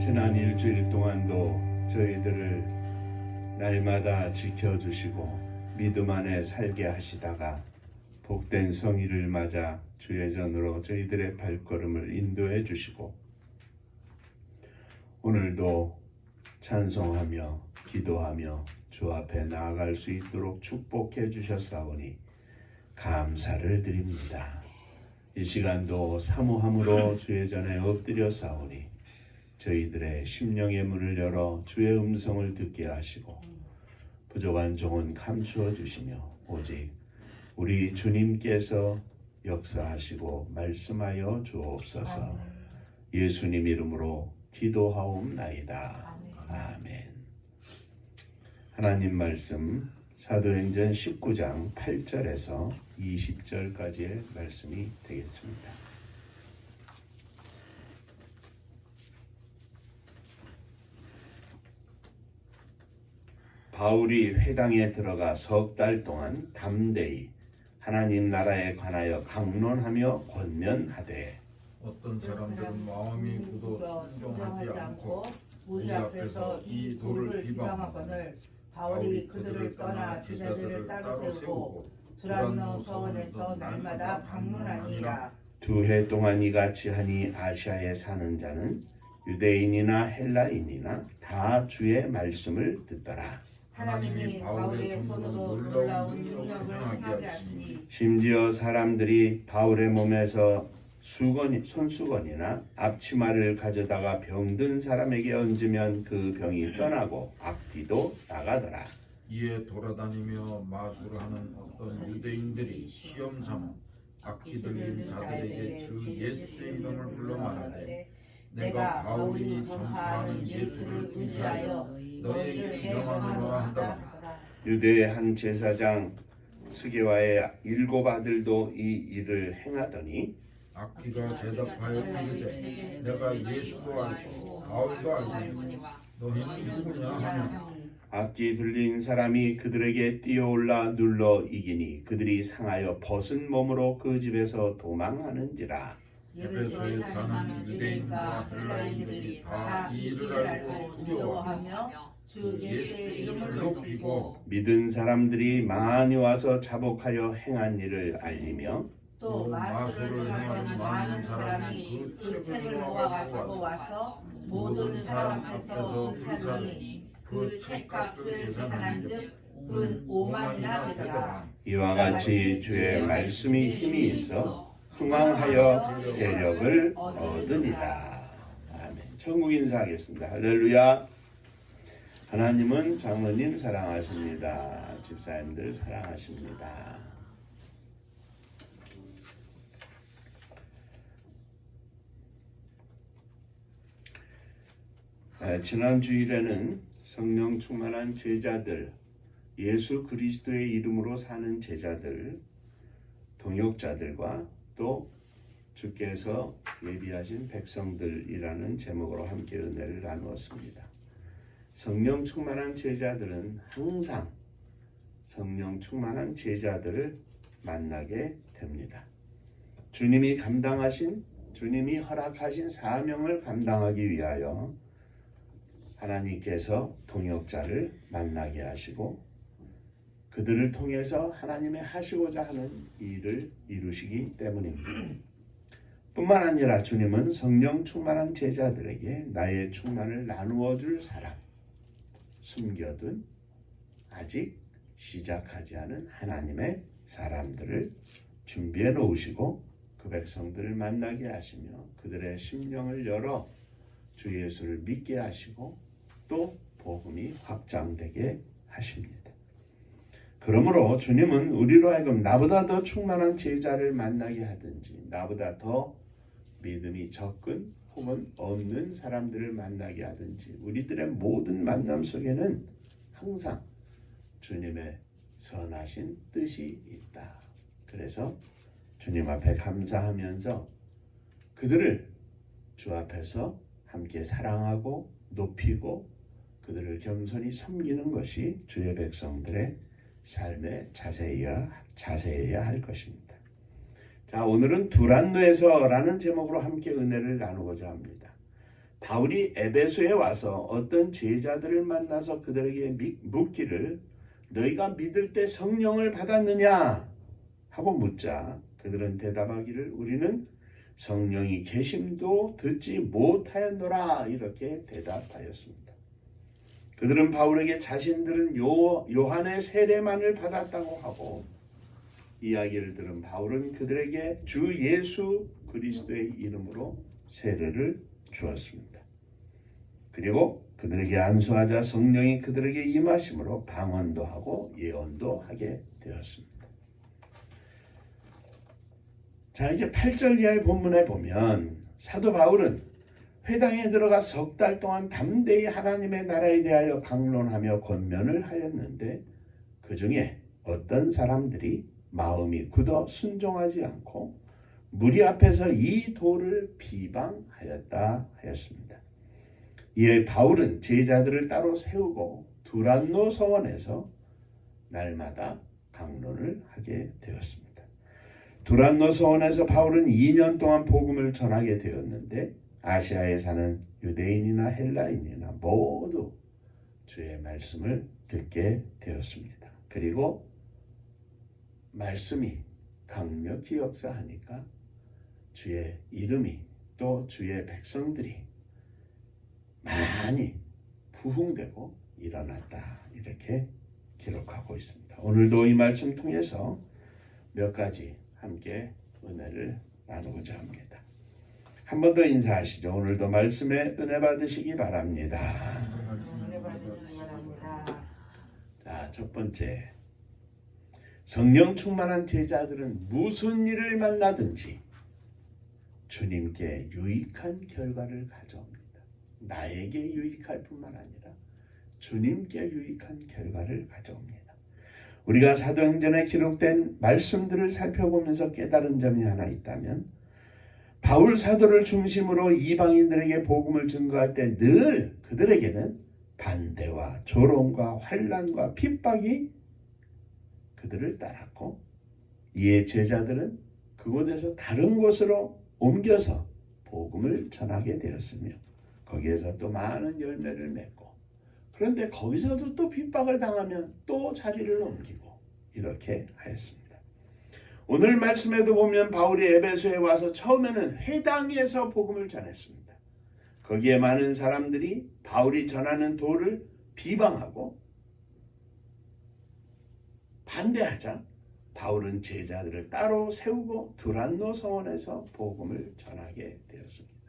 지난 일주일 동안도 저희들을 날마다 지켜주시고 믿음 안에 살게 하시다가 복된 성의를 맞아 주의 전으로 저희들의 발걸음을 인도해 주시고 오늘도 찬송하며 기도하며 주 앞에 나아갈 수 있도록 축복해 주셨사오니 감사를 드립니다. 이 시간도 사모함으로 주의 전에 엎드려 사오니 저희들의 심령의 문을 열어 주의 음성을 듣게 하시고 부족한 종은 감추어 주시며 오직 우리 주님께서 역사하시고 말씀하여 주옵소서. 예수님 이름으로 기도하옵나이다. 아멘. 하나님 말씀 사도행전 19장 8절에서 20절까지의 말씀이 되겠습니다. 바울이 회당에 들어가 석 달 동안 담대히 하나님 나라에 관하여 강론하며 권면하되 어떤 사람들은 마음이 굳어 순종하지 않고 우리 앞에서 이 돌을 비방하거늘 바울이 그들을 떠나 제자들을 따로 세우고 두란노 서원에서 날마다 강론하니라. 2해 동안 이같이 하니 아시아에 사는 자는 유대인이나 헬라인이나 다 주의 말씀을 듣더라. 하나님이 바울의 손으로 놀라운 능력을 행하게 하시니 심지어 사람들이 바울의 몸에서 손수건이나 앞치마를 가져다가 병든 사람에게 얹으면 그 병이 떠나고 악귀도 나가더라. 이에 돌아다니며 마술하는 어떤 유대인들이 시험 삼아 악기 들린 자들에게 주 예수의 이름을 불러 말하되 내가 바울이 전파하는 예수를 의지하여 너희에게 명하노라 하더라. 유대의 한 제사장 스게와의 7 아들도 이 일을 행하더니 악기가 대답하여 이르되 내가 예수도 알고 바울도 알거니 너희는 누구냐 하며 악기 들린 사람이 그들에게 뛰어올라 눌러 이기니 그들이 상하여 벗은 몸으로 그 집에서 도망하는지라. 에베소에 사는 유대인과 헬라인들이 다 이 일을 알고 두려워하며 주 예수의 이름을 높이고 믿은 사람들이 많이 와서 자복하여 행한 일을 알리며 또 마술을 행하는 많은 사람이 그 책을 모아가지고 와서 모든 사람 앞에서 의사니 그 책값을 계산한즉 은 5만이나 되더라. 이와 같이 주의 말씀이 힘이 있어 흥왕하여 세력을 얻으니라. 아멘. 천국 인사하겠습니다. 할렐루야. 하나님은 장로님 사랑하십니다. 집사님들 사랑하십니다. 지난 주일에는 성령 충만한 제자들, 예수 그리스도의 이름으로 사는 제자들, 동역자들과 또 주께서 예비하신 백성들이라는 제목으로 함께 은혜를 나누었습니다. 성령 충만한 제자들은 항상 성령 충만한 제자들을 만나게 됩니다. 주님이 허락하신 사명을 감당하기 위하여 하나님께서 동역자를 만나게 하시고 그들을 통해서 하나님의 하시고자 하는 일을 이루시기 때문입니다. 뿐만 아니라 주님은 성령 충만한 제자들에게 나의 충만을 나누어 줄 사람, 숨겨둔 아직 시작하지 않은 하나님의 사람들을 준비해 놓으시고 그 백성들을 만나게 하시며 그들의 심령을 열어 주 예수를 믿게 하시고 또 복음이 확장되게 하십니다. 그러므로 주님은 우리로 하여금 나보다 더 충만한 제자를 만나게 하든지 나보다 더 믿음이 적은 혹은 없는 사람들을 만나게 하든지 우리들의 모든 만남 속에는 항상 주님의 선하신 뜻이 있다. 그래서 주님 앞에 감사하면서 그들을 주 앞에서 함께 사랑하고 높이고 그들을 겸손히 섬기는 것이 주의 백성들의 삶의 자세여야 할 것입니다. 자, 오늘은 두란노에서라는 제목으로 함께 은혜를 나누고자 합니다. 바울이 에베소에 와서 어떤 제자들을 만나서 그들에게 묻기를 너희가 믿을 때 성령을 받았느냐 하고 묻자 그들은 대답하기를 우리는 성령이 계심도 듣지 못하였노라 이렇게 대답하였습니다. 그들은 바울에게 자신들은 요한의 세례만을 받았다고 하고 이야기를 들은 바울은 그들에게 주 예수 그리스도의 이름으로 세례를 주었습니다. 그리고 그들에게 안수하자 성령이 그들에게 임하심으로 방언도 하고 예언도 하게 되었습니다. 자, 이제 8절 이하의 본문에 보면 사도 바울은 회당에 들어가 석 달 동안 담대히 하나님의 나라에 대하여 강론하며 권면을 하였는데 그 중에 어떤 사람들이 마음이 굳어 순종하지 않고 무리 앞에서 이 도를 비방하였다 하였습니다. 이에 바울은 제자들을 따로 세우고 두란노 서원에서 날마다 강론을 하게 되었습니다. 두란노 서원에서 바울은 2년 동안 복음을 전하게 되었는데 아시아에 사는 유대인이나 헬라인이나 모두 주의 말씀을 듣게 되었습니다. 그리고 말씀이 강력히 역사하니까 주의 이름이 또 주의 백성들이 많이 부흥되고 일어났다 이렇게 기록하고 있습니다. 오늘도 이 말씀 통해서 몇 가지 함께 은혜를 나누고자 합니다. 한 번 더 인사하시죠. 오늘도 말씀에 은혜 받으시기 바랍니다. 은혜 받으시기 바랍니다. 자, 첫 번째, 성령 충만한 제자들은 무슨 일을 만나든지 주님께 유익한 결과를 가져옵니다. 나에게 유익할 뿐만 아니라 주님께 유익한 결과를 가져옵니다. 우리가 사도행전에 기록된 말씀들을 살펴보면서 깨달은 점이 하나 있다면 바울 사도를 중심으로 이방인들에게 복음을 증거할 때 늘 그들에게는 반대와 조롱과 환난과 핍박이 그들을 따랐고 이에 제자들은 그곳에서 다른 곳으로 옮겨서 복음을 전하게 되었으며 거기에서 또 많은 열매를 맺고 그런데 거기서도 또 핍박을 당하면 또 자리를 옮기고 이렇게 하였습니다. 오늘 말씀에도 보면 바울이 에베소에 와서 처음에는 회당에서 복음을 전했습니다. 거기에 많은 사람들이 바울이 전하는 도를 비방하고 반대하자 바울은 제자들을 따로 세우고 두란노 서원에서 복음을 전하게 되었습니다.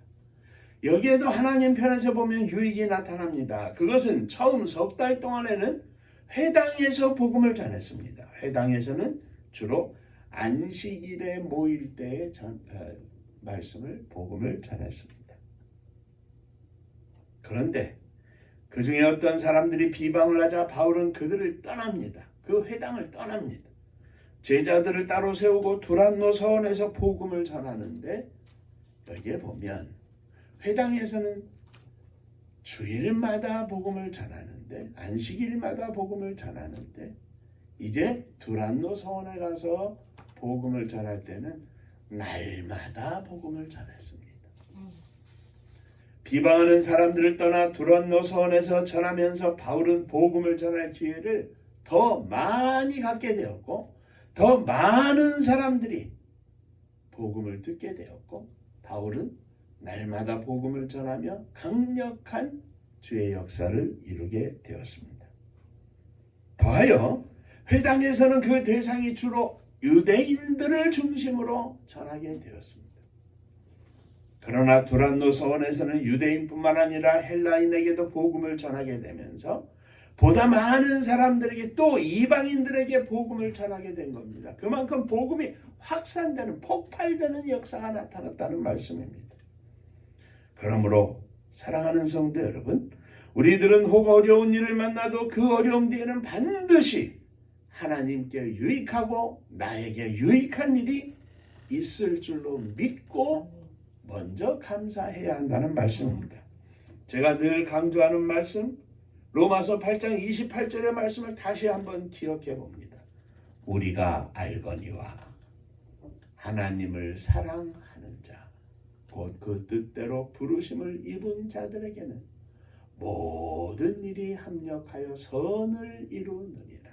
여기에도 하나님 편에서 보면 유익이 나타납니다. 그것은 처음 석 달 동안에는 회당에서 복음을 전했습니다. 회당에서는 주로 안식일에 모일 때의 복음을 전했습니다. 그런데 그 중에 어떤 사람들이 비방을 하자 바울은 그들을 떠납니다. 그 회당을 떠납니다. 제자들을 따로 세우고 두란노 서원에서 복음을 전하는데 여기에 보면 회당에서는 주일마다 복음을 전하는데 안식일마다 복음을 전하는데 이제 두란노 서원에 가서 복음을 전할 때는 날마다 복음을 전했습니다. 비방하는 사람들을 떠나 두란노 서원에서 전하면서 바울은 복음을 전할 기회를 더 많이 갖게 되었고 더 많은 사람들이 복음을 듣게 되었고 바울은 날마다 복음을 전하며 강력한 주의 역사를 이루게 되었습니다. 더하여 회당에서는 그 대상이 주로 유대인들을 중심으로 전하게 되었습니다. 그러나 두란노 서원에서는 유대인뿐만 아니라 헬라인에게도 복음을 전하게 되면서 보다 많은 사람들에게 또 이방인들에게 복음을 전하게 된 겁니다. 그만큼 복음이 확산되는 폭발되는 역사가 나타났다는 말씀입니다. 그러므로 사랑하는 성도 여러분, 우리들은 혹 어려운 일을 만나도 그 어려움 뒤에는 반드시 하나님께 유익하고 나에게 유익한 일이 있을 줄로 믿고 먼저 감사해야 한다는 말씀입니다. 제가 늘 강조하는 말씀 로마서 8장 28절의 말씀을 다시 한번 기억해 봅니다. 우리가 알거니와 하나님을 사랑하는 자 곧 그 뜻대로 부르심을 입은 자들에게는 모든 일이 합력하여 선을 이루느니라.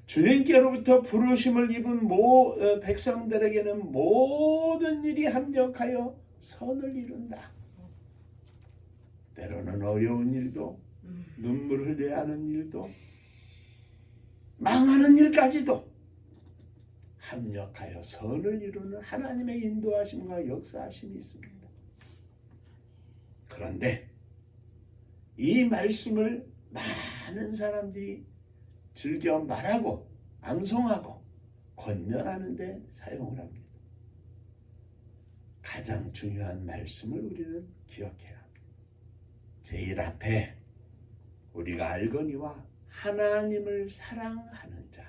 주님께로부터 부르심을 입은 백성들에게는 모든 일이 합력하여 선을 이룬다. 때로는 어려운 일도, 눈물을 흘려야 하는 일도, 망하는 일까지도 합력하여 선을 이루는 하나님의 인도하심과 역사하심이 있습니다. 그런데 이 말씀을 많은 사람들이 즐겨 말하고 암송하고 권면하는 데 사용을 합니다. 가장 중요한 말씀을 우리는 기억해야 합니다. 제일 앞에 우리가 알거니와 하나님을 사랑하는 자,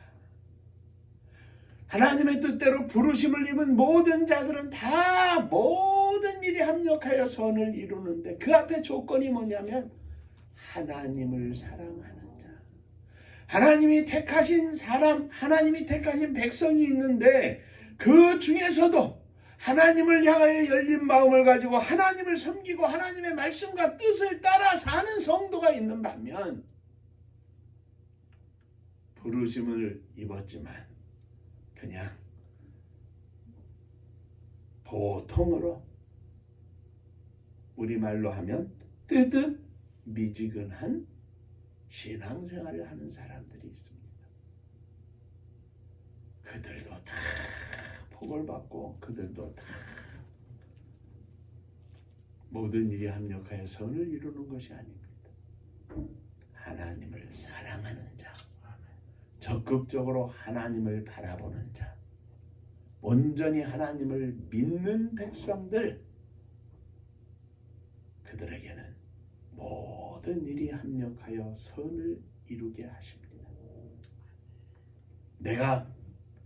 하나님의 뜻대로 부르심을 입은 모든 자들은 다 모든 일이 합력하여 선을 이루는데 그 앞에 조건이 뭐냐면 하나님을 사랑하는 자. 하나님이 택하신 사람, 하나님이 택하신 백성이 있는데 그 중에서도 하나님을 향하여 열린 마음을 가지고 하나님을 섬기고 하나님의 말씀과 뜻을 따라 사는 성도가 있는 반면 부르심을 입었지만 그냥 보통으로 우리말로 하면 뜨뜻 미지근한 신앙생활을 하는 사람들이 있습니다. 그들도 다 복을 받고 그들도 다 모든 일이 합력하여 선을 이루는 것이 아닙니다. 하나님을 사랑하는 자, 적극적으로 하나님을 바라보는 자, 온전히 하나님을 믿는 백성들, 그들에게는 모든 일이 합력하여 선을 이루게 하십니다. 내가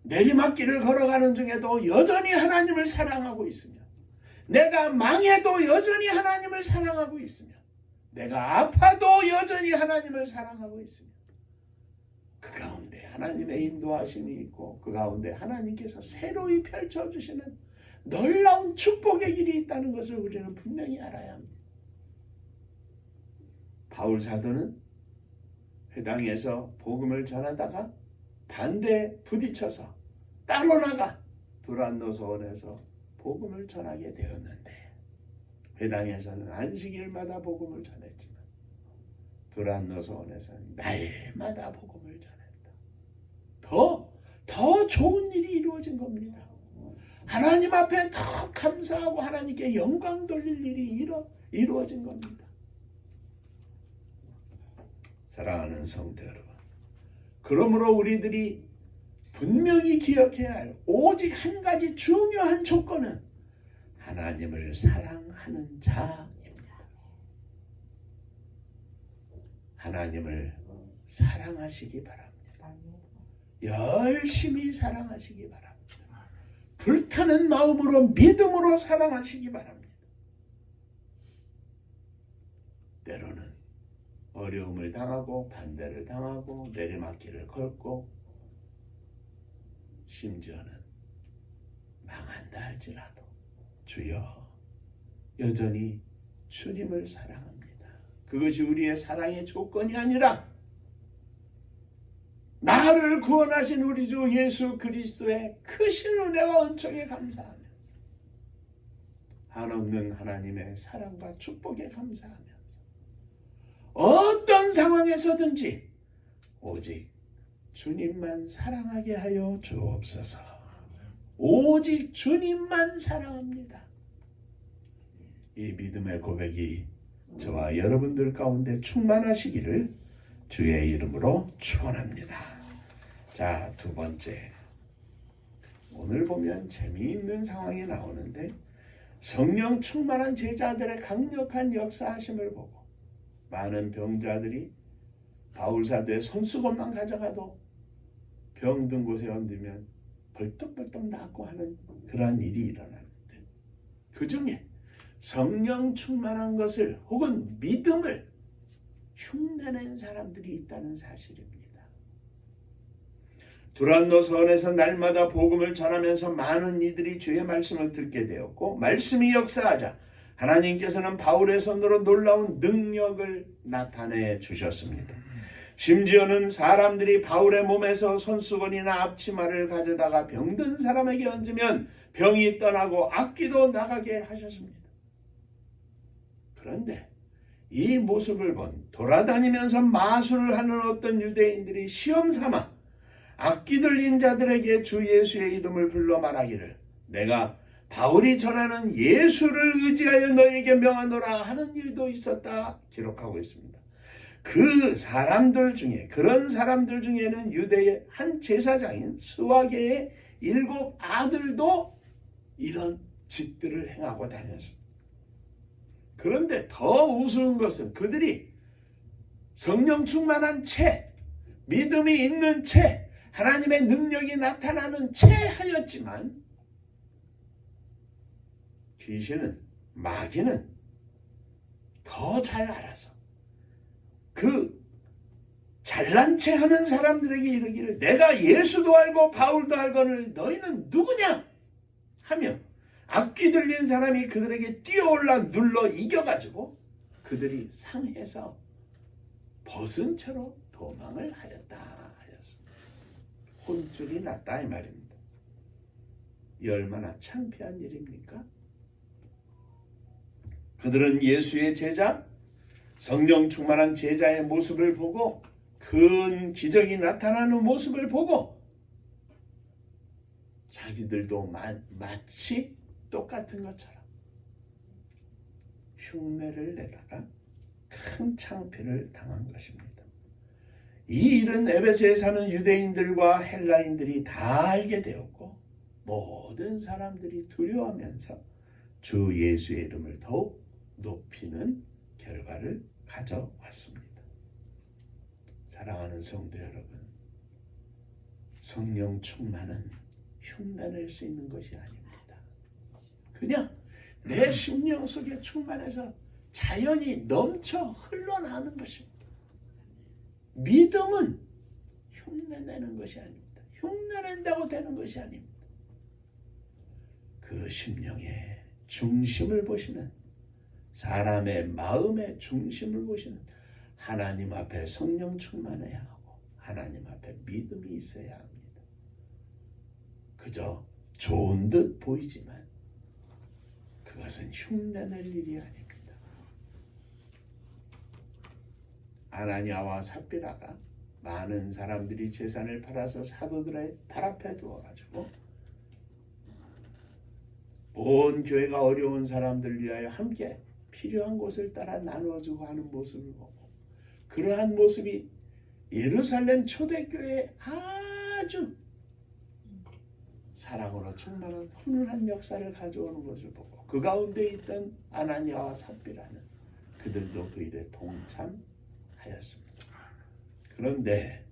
내리막길을 걸어가는 중에도 여전히 하나님을 사랑하고 있으며, 내가 망해도 여전히 하나님을 사랑하고 있으며, 내가 아파도 여전히 하나님을 사랑하고 있으며, 그 가운데 하나님의 인도하심이 있고 그 가운데 하나님께서 새로이 펼쳐주시는 놀라운 축복의 길이 있다는 것을 우리는 분명히 알아야 합니다. 바울 사도는 회당에서 복음을 전하다가 반대에 부딪혀서 따로 나가 두란노서원에서 복음을 전하게 되었는데, 회당에서는 안식일마다 복음을 전했지만 두란노서원에서는 날마다 복음을 전했다. 더 좋은 일이 이루어진 겁니다. 하나님 앞에 더 감사하고 하나님께 영광 돌릴 일이 이루어진 겁니다. 사랑하는 성도 여러분, 그러므로 우리들이 분명히 기억해야 할 오직 한 가지 중요한 조건은 하나님을 사랑하는 자입니다. 하나님을 사랑하시기 바랍니다. 열심히 사랑하시기 바랍니다. 불타는 마음으로 믿음으로 사랑하시기 바랍니다. 때로는 어려움을 당하고 반대를 당하고 내리막길을 걷고 심지어는 망한다 할지라도 주여 여전히 주님을 사랑합니다. 그것이 우리의 사랑의 조건이 아니라 나를 구원하신 우리 주 예수 그리스도의 크신 은혜와 은총에 감사하면서 한없는 하나님의 사랑과 축복에 감사하면서 어떤 상황에서든지 오직 주님만 사랑하게 하여 주옵소서. 오직 주님만 사랑합니다. 이 믿음의 고백이 저와 여러분들 가운데 충만하시기를 주의 이름으로 축원합니다. 자, 두 번째, 오늘 보면 재미있는 상황이 나오는데 성령 충만한 제자들의 강력한 역사하심을 보고 많은 병자들이 바울사도의 손수건만 가져가도 병든 곳에 얹으면 벌떡벌떡 낫고 하는 그러한 일이 일어나는데, 그 중에 성령 충만한 것을 혹은 믿음을 흉내낸 사람들이 있다는 사실입니다. 두란노 서원에서 날마다 복음을 전하면서 많은 이들이 주의 말씀을 듣게 되었고 말씀이 역사하자 하나님께서는 바울의 손으로 놀라운 능력을 나타내 주셨습니다. 심지어는 사람들이 바울의 몸에서 손수건이나 앞치마를 가져다가 병든 사람에게 얹으면 병이 떠나고 악귀도 나가게 하셨습니다. 그런데 이 모습을 본 돌아다니면서 마술을 하는 어떤 유대인들이 시험삼아 악귀 들린 자들에게 주 예수의 이름을 불러 말하기를 내가 바울이 전하는 예수를 의지하여 너에게 명하노라 하는 일도 있었다 기록하고 있습니다. 그 사람들 중에 그런 사람들 중에는 유대의 한 제사장인 스와계의 7 아들도 이런 짓들을 행하고 다녔습니다. 그런데 더 우스운 것은 그들이 성령 충만한 채, 믿음이 있는 채, 하나님의 능력이 나타나는 채 하였지만 귀신은, 마귀는 더 잘 알아서 그 잘난 체 하는 사람들에게 이르기를 내가 예수도 알고 바울도 알거늘 너희는 누구냐 하며 악귀 들린 사람이 그들에게 뛰어올라 눌러 이겨가지고 그들이 상해서 벗은 채로 도망을 하였다 하였습니다. 혼쭐이 났다 이 말입니다. 이 얼마나 창피한 일입니까? 그들은 예수의 제자, 성령 충만한 제자의 모습을 보고 큰 기적이 나타나는 모습을 보고 자기들도 마치 똑같은 것처럼 흉내를 내다가 큰 창피를 당한 것입니다. 이 일은 에베소에 사는 유대인들과 헬라인들이 다 알게 되었고 모든 사람들이 두려워하면서 주 예수의 이름을 더욱 높이는 결과를 가져왔습니다. 사랑하는 성도 여러분, 성령 충만은 흉내낼 수 있는 것이 아닙니다. 그냥 내 심령 속에 충만해서 자연히 넘쳐 흘러나오는 것입니다. 믿음은 흉내내는 것이 아닙니다. 흉내낸다고 되는 것이 아닙니다. 그 심령의 중심을 보시는, 사람의 마음의 중심을 보시는 하나님 앞에 성령 충만해야 하고 하나님 앞에 믿음이 있어야 합니다. 그저 좋은 듯 보이지만 그것은 흉내낼 일이 아닙니다. 아나니아와 삽비라가 많은 사람들이 재산을 팔아서 사도들의 발 앞에 두어가지고 온 교회가 어려운 사람들을 위하여 함께 필요한 곳을 따라 나누어주고 하는 모습을 보고 그러한 모습이 예루살렘 초대교회에 아주 사랑으로 충만한 훈훈한 역사를 가져오는 것을 보고 그 가운데 있던 아나니아와 삽비라는 그들도 그 일에 동참하였습니다. 그런데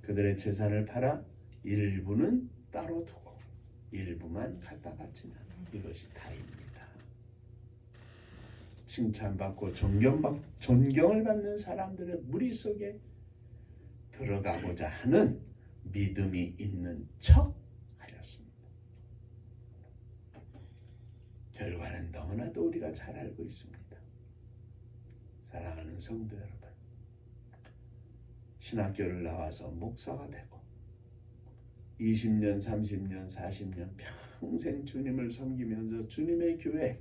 그들의 재산을 팔아 일부는 따로 두고 일부만 갖다 바치면 이것이 다입니다. 칭찬받고 존경을 받는 사람들의 무리 속에 들어가고자 하는 믿음이 있는 척 하였습니다. 결과는 너무나도 우리가 잘 알고 있습니다. 사랑하는 성도 여러분, 신학교를 나와서 목사가 되고 20년, 30년, 40년 평생 주님을 섬기면서 주님의 교회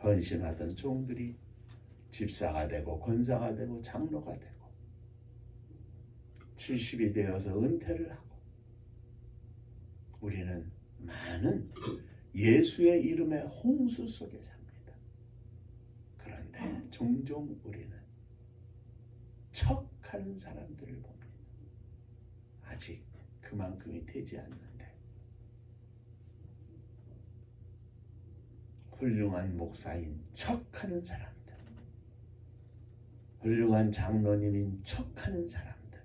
헌신하던 종들이 집사가 되고 권사가 되고 장로가 되고 70이 되어서 은퇴를 하고 우리는 많은 예수의 이름의 홍수 속에 삽니다. 그런데 종종 우리는 척하는 사람들을 봅니다. 아직 그만큼이 되지 않는데 훌륭한 목사인 척하는 사람들, 훌륭한 장로님인 척하는 사람들,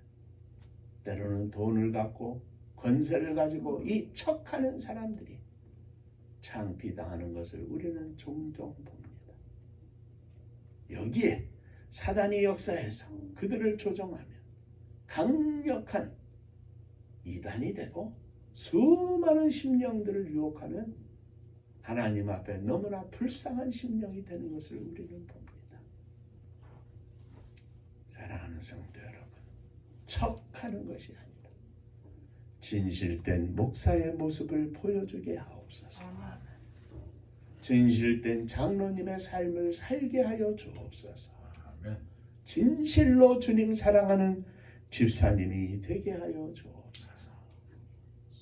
때로는 돈을 갖고 권세를 가지고 이 척하는 사람들이 창피당하는 것을 우리는 종종 봅니다. 여기에 사단이 역사해서 그들을 조종하며 강력한 이단이 되고 수많은 심령들을 유혹하는 하나님 앞에 너무나 불쌍한 심령이 되는 것을 우리는 봅니다. 사랑하는 성도 여러분, 척하는 것이 아니라 진실된 목사의 모습을 보여주게 하옵소서. 진실된 장로님의 삶을 살게 하여 주옵소서. 진실로 주님 사랑하는 집사님이 되게 하여 주옵소서.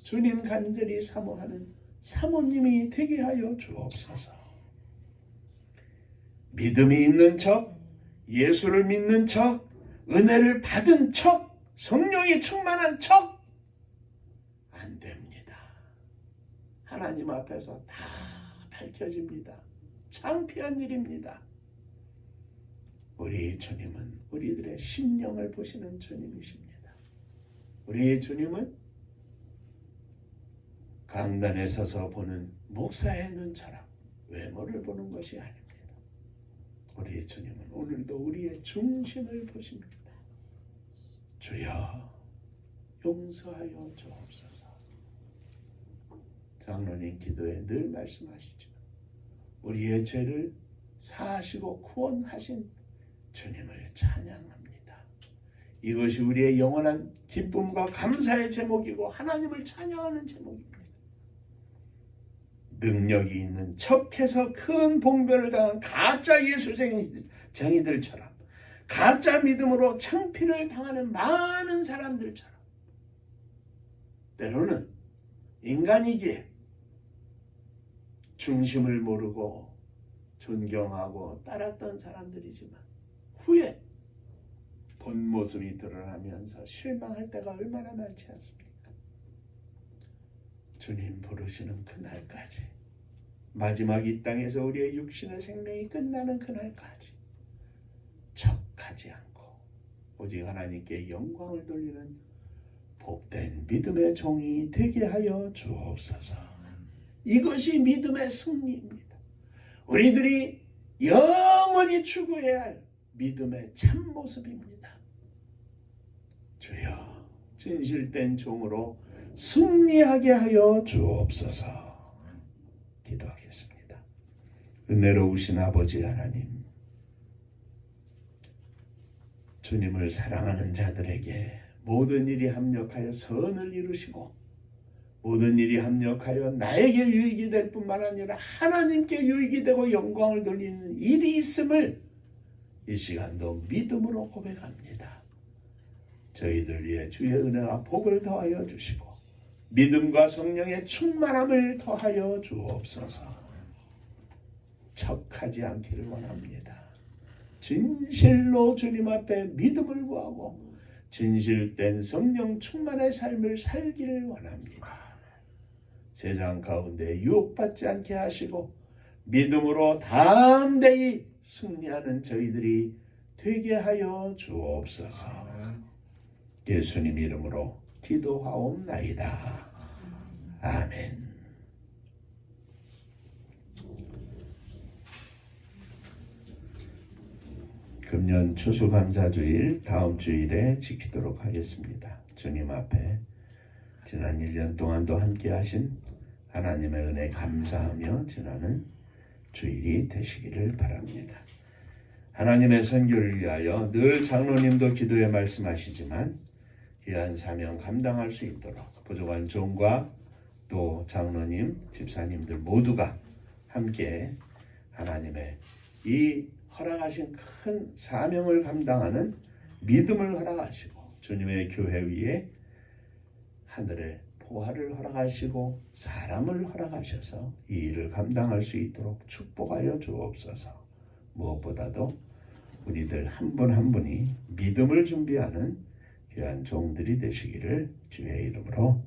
주님 간절히 사모하는 사모님이 되게 하여 주옵소서. 믿음이 있는 척, 예수를 믿는 척, 은혜를 받은 척, 성령이 충만한 척 안 됩니다. 하나님 앞에서 다 밝혀집니다. 창피한 일입니다. 우리 주님은 우리들의 심령을 보시는 주님이십니다. 우리 주님은 강단에 서서 보는 목사의 눈처럼 외모를 보는 것이 아닙니다. 우리 주님은 오늘도 우리의 중심을 보십니다. 주여 용서하여 주옵소서. 장로님 기도에 늘 말씀하시지만 우리의 죄를 사하시고 구원하신 주님을 찬양합니다. 이것이 우리의 영원한 기쁨과 감사의 제목이고 하나님을 찬양하는 제목입니다. 능력이 있는 척해서 큰 봉변을 당한 가짜 예수쟁이들처럼 가짜 믿음으로 창피를 당하는 많은 사람들처럼 때로는 인간이기에 중심을 모르고 존경하고 따랐던 사람들이지만 후에 본 모습이 드러나면서 실망할 때가 얼마나 많지 않습니까? 주님 부르시는 그날까지, 마지막 이 땅에서 우리의 육신의 생명이 끝나는 그날까지 척하지 않고 오직 하나님께 영광을 돌리는 복된 믿음의 종이 되게 하여 주옵소서. 이것이 믿음의 승리입니다. 우리들이 영원히 추구해야 할 믿음의 참모습입니다. 주여 진실된 종으로 승리하게 하여 주옵소서. 기도하겠습니다. 은혜로우신 아버지 하나님, 주님을 사랑하는 자들에게 모든 일이 합력하여 선을 이루시고 모든 일이 합력하여 나에게 유익이 될 뿐만 아니라 하나님께 유익이 되고 영광을 돌리는 일이 있음을 이 시간도 믿음으로 고백합니다. 저희들 위해 주의 은혜와 복을 더하여 주시고 믿음과 성령의 충만함을 더하여 주옵소서. 척하지 않기를 원합니다. 진실로 주님 앞에 믿음을 구하고 진실된 성령 충만의 삶을 살기를 원합니다. 세상 가운데 유혹받지 않게 하시고 믿음으로 담대히 승리하는 저희들이 되게 하여 주옵소서. 예수님 이름으로 기도하옵나이다. 아멘. 금년 추수감사주일 다음 주일에 지키도록 하겠습니다. 주님 앞에 지난 1년 동안도 함께 하신 하나님의 은혜 감사하며 지나는 주일이 되시기를 바랍니다. 하나님의 선교를 위하여 늘 장로님도 기도에 말씀하시지만 귀한 사명 감당할 수 있도록 부족한 종과 또 장로님, 집사님들 모두가 함께 하나님의 이 허락하신 큰 사명을 감당하는 믿음을 허락하시고 주님의 교회 위에 하늘의 보화를 허락하시고 사람을 허락하셔서 이 일을 감당할 수 있도록 축복하여 주옵소서. 무엇보다도 우리들 한 분 한 분이 믿음을 준비하는 귀한 종들이 되시기를 주의 이름으로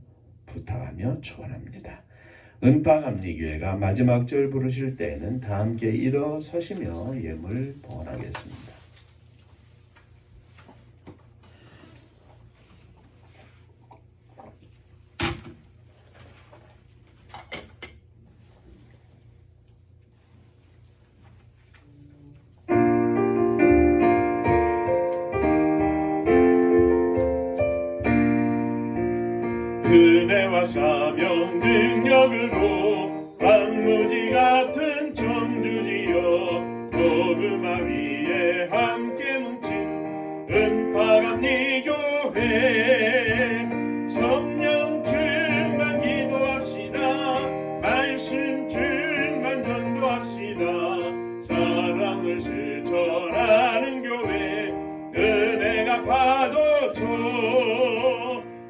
부탁하며 축원합니다. 은파감리교회가 마지막 절 부르실 때에는 다 함께 일어서시며 예물 봉헌하겠습니다. 사명 능력으로 광무지 같은 청주지여 복음화 위에 함께 뭉친 은파감리 교회 성령 충만 기도합시다. 말씀 충만 전도합시다. 사랑을 실천하는 교회 은혜가 파도쳐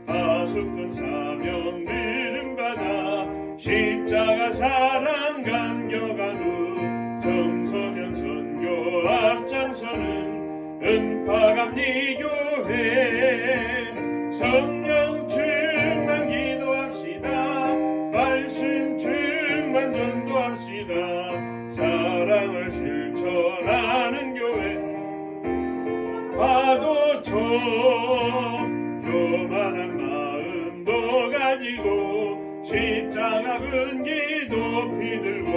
하수꾼 사명 들음받아 십자가 사랑 감격한 후 청소년 선교 앞장서는 은파감리 교회 성령 충만 기도합시다. 말씀 충만 전도합시다. 사랑을 실천하는 교회 파도쳐 교만한 마음도 가지고 십자가 근기 높이 들고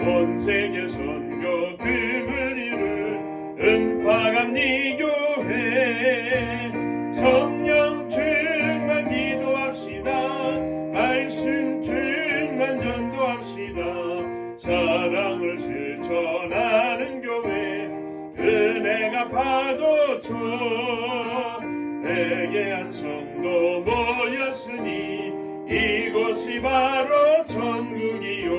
온 세계 선교 금을 이룰 은파감리 교회 성령 충만 기도합시다. 말씀 충만 전도합시다. 사랑을 실천하는 교회 은혜가 파도쳐 회개한 성도 모였으니 이곳이 바로 천국이요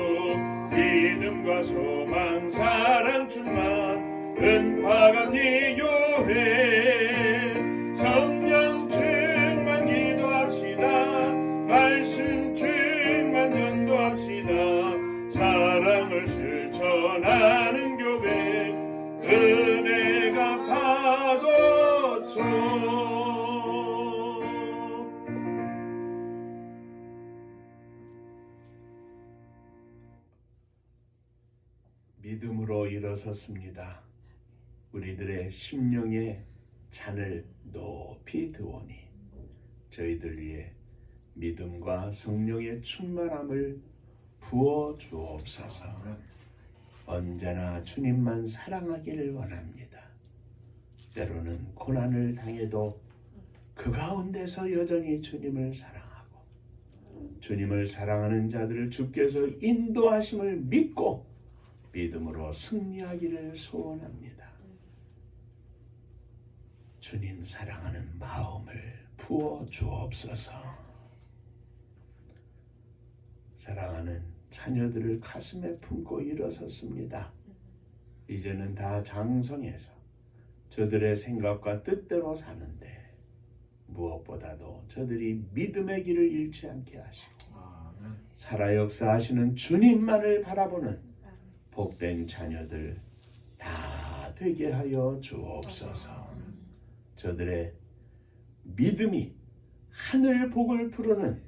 믿음과 소망 사랑 충만 은파감리 교회 성령 충만 기도합시다. 말씀 충만 전도합시다. 사랑을 실천하는 교회 은혜가 파도쳐 믿음으로 일어섰습니다. 우리들의 심령의 잔을 높이 드오니 저희들 위해 믿음과 성령의 충만함을 부어 주옵소서. 언제나 주님만 사랑하기를 원합니다. 때로는 고난을 당해도 그 가운데서 여전히 주님을 사랑하고 주님을 사랑하는 자들을 주께서 인도하심을 믿고 믿음으로 승리하기를 소원합니다. 주님 사랑하는 마음을 부어 주옵소서. 사랑하는 자녀들을 가슴에 품고 일어섰습니다. 이제는 다 장성해서 저들의 생각과 뜻대로 사는데 무엇보다도 저들이 믿음의 길을 잃지 않게 하시고 살아 역사하시는 주님만을 바라보는 복된 자녀들 다 되게 하여 주옵소서. 저들의 믿음이 하늘 복을 부르는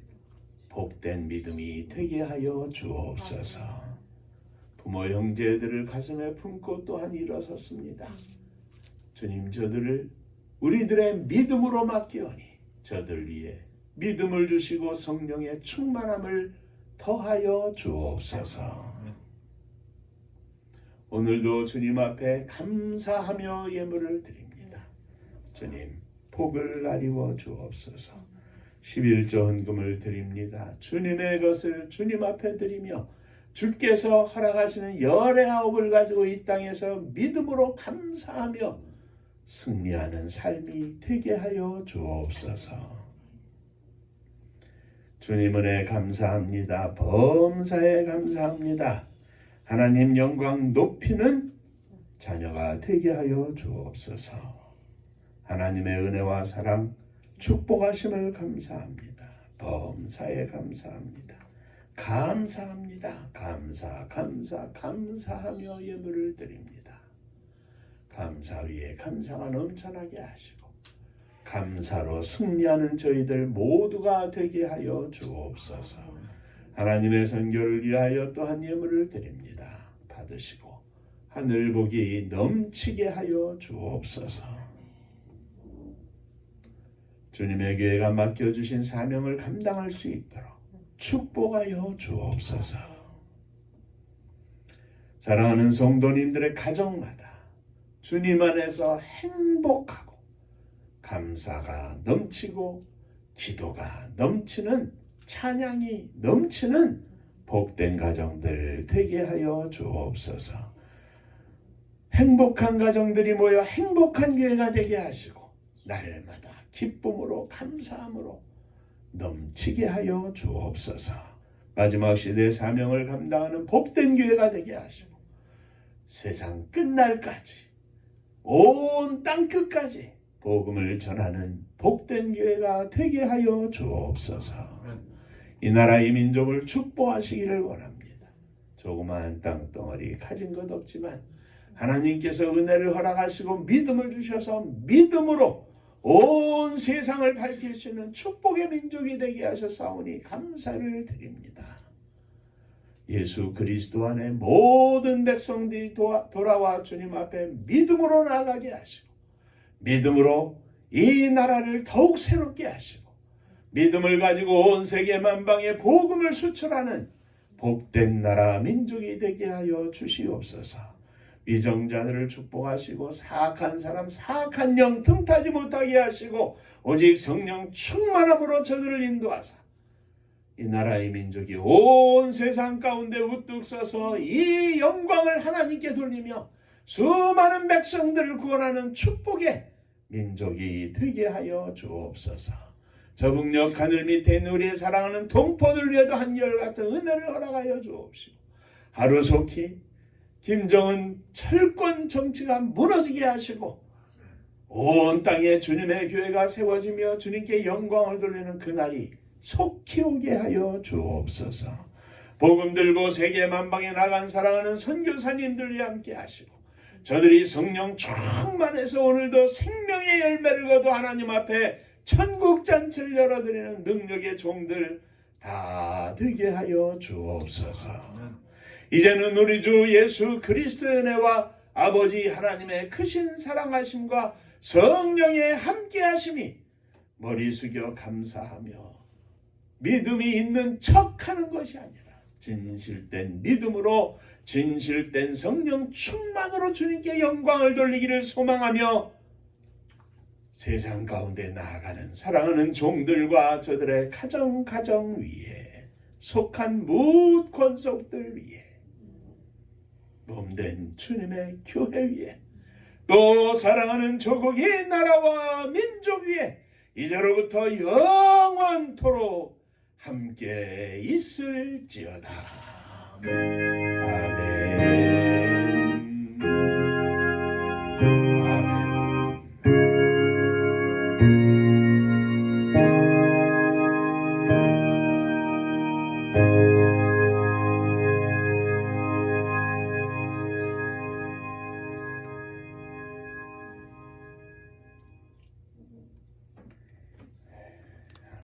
복된 믿음이 되게 하여 주옵소서. 부모 형제들을 가슴에 품고 또한 일어섰습니다. 주님, 저들을 우리들의 믿음으로 맡기오니 저들 위해 믿음을 주시고 성령의 충만함을 더하여 주옵소서. 오늘도 주님 앞에 감사하며 예물을 드립니다. 주님, 복을 나리워 주옵소서. 11조 헌금을 드립니다. 주님의 것을 주님 앞에 드리며 주께서 허락하시는 열의 아홉을 가지고 이 땅에서 믿음으로 감사하며 승리하는 삶이 되게 하여 주옵소서. 주님 은혜 감사합니다. 범사에 감사합니다. 하나님 영광 높이는 자녀가 되게 하여 주옵소서. 하나님의 은혜와 사랑 축복하심을 감사합니다. 범사에 감사합니다. 감사합니다. 감사하며 예물을 드립니다. 감사 위에 감사가 넘쳐나게 하시고 감사로 승리하는 저희들 모두가 되게 하여 주옵소서. 하나님의 선교를 위하여 또한 예물을 드립니다. 받으시고 하늘 복이 넘치게 하여 주옵소서. 주님의 교회가 맡겨주신 사명을 감당할 수 있도록 축복하여 주옵소서. 사랑하는 성도님들의 가정마다 주님 안에서 행복하고 감사가 넘치고 기도가 넘치는 찬양이 넘치는 복된 가정들 되게 하여 주옵소서. 행복한 가정들이 모여 행복한 교회가 되게 하시고 날마다 기쁨으로 감사함으로 넘치게 하여 주옵소서. 마지막 시대의 사명을 감당하는 복된 교회가 되게 하시고 세상 끝날까지 온 땅끝까지 복음을 전하는 복된 교회가 되게 하여 주옵소서. 이 나라 이 민족을 축복하시기를 원합니다. 조그마한 땅덩어리 가진 것 없지만 하나님께서 은혜를 허락하시고 믿음을 주셔서 믿음으로 온 세상을 밝힐 수 있는 축복의 민족이 되게 하셨사오니 감사를 드립니다. 예수 그리스도 안에 모든 백성들이 돌아와 주님 앞에 믿음으로 나아가게 하시고 믿음으로 이 나라를 더욱 새롭게 하시고 믿음을 가지고 온 세계 만방에 복음을 수출하는 복된 나라 민족이 되게 하여 주시옵소서. 위정자들을 축복하시고 사악한 사람 사악한 영 틈타지 못하게 하시고 오직 성령 충만함으로 저들을 인도하사 이 나라의 민족이 온 세상 가운데 우뚝 서서 이 영광을 하나님께 돌리며 수많은 백성들을 구원하는 축복의 민족이 되게 하여 주옵소서. 저 북녘 하늘 밑에 있는 우리의 사랑하는 동포들 위에도 한결같은 은혜를 허락하여 주옵시고 하루속히 김정은 철권 정치가 무너지게 하시고 온 땅에 주님의 교회가 세워지며 주님께 영광을 돌리는 그날이 속히 오게 하여 주옵소서. 복음 들고 세계 만방에 나간 사랑하는 선교사님들이 함께 하시고 저들이 성령 충만해서 오늘도 생명의 열매를 거둬 하나님 앞에 천국잔치를 열어드리는 능력의 종들 다 되게 하여 주옵소서. 이제는 우리 주 예수 그리스도의 은혜와 아버지 하나님의 크신 사랑하심과 성령의 함께하심이 머리 숙여 감사하며 믿음이 있는 척하는 것이 아니라 진실된 믿음으로 진실된 성령 충만으로 주님께 영광을 돌리기를 소망하며 세상 가운데 나아가는 사랑하는 종들과 저들의 가정 위에 속한 뭇 권속들 위에 몸된 주님의 교회 위에 또 사랑하는 조국의 나라와 민족 위에 이제로부터 영원토록 함께 있을지어다. 아멘.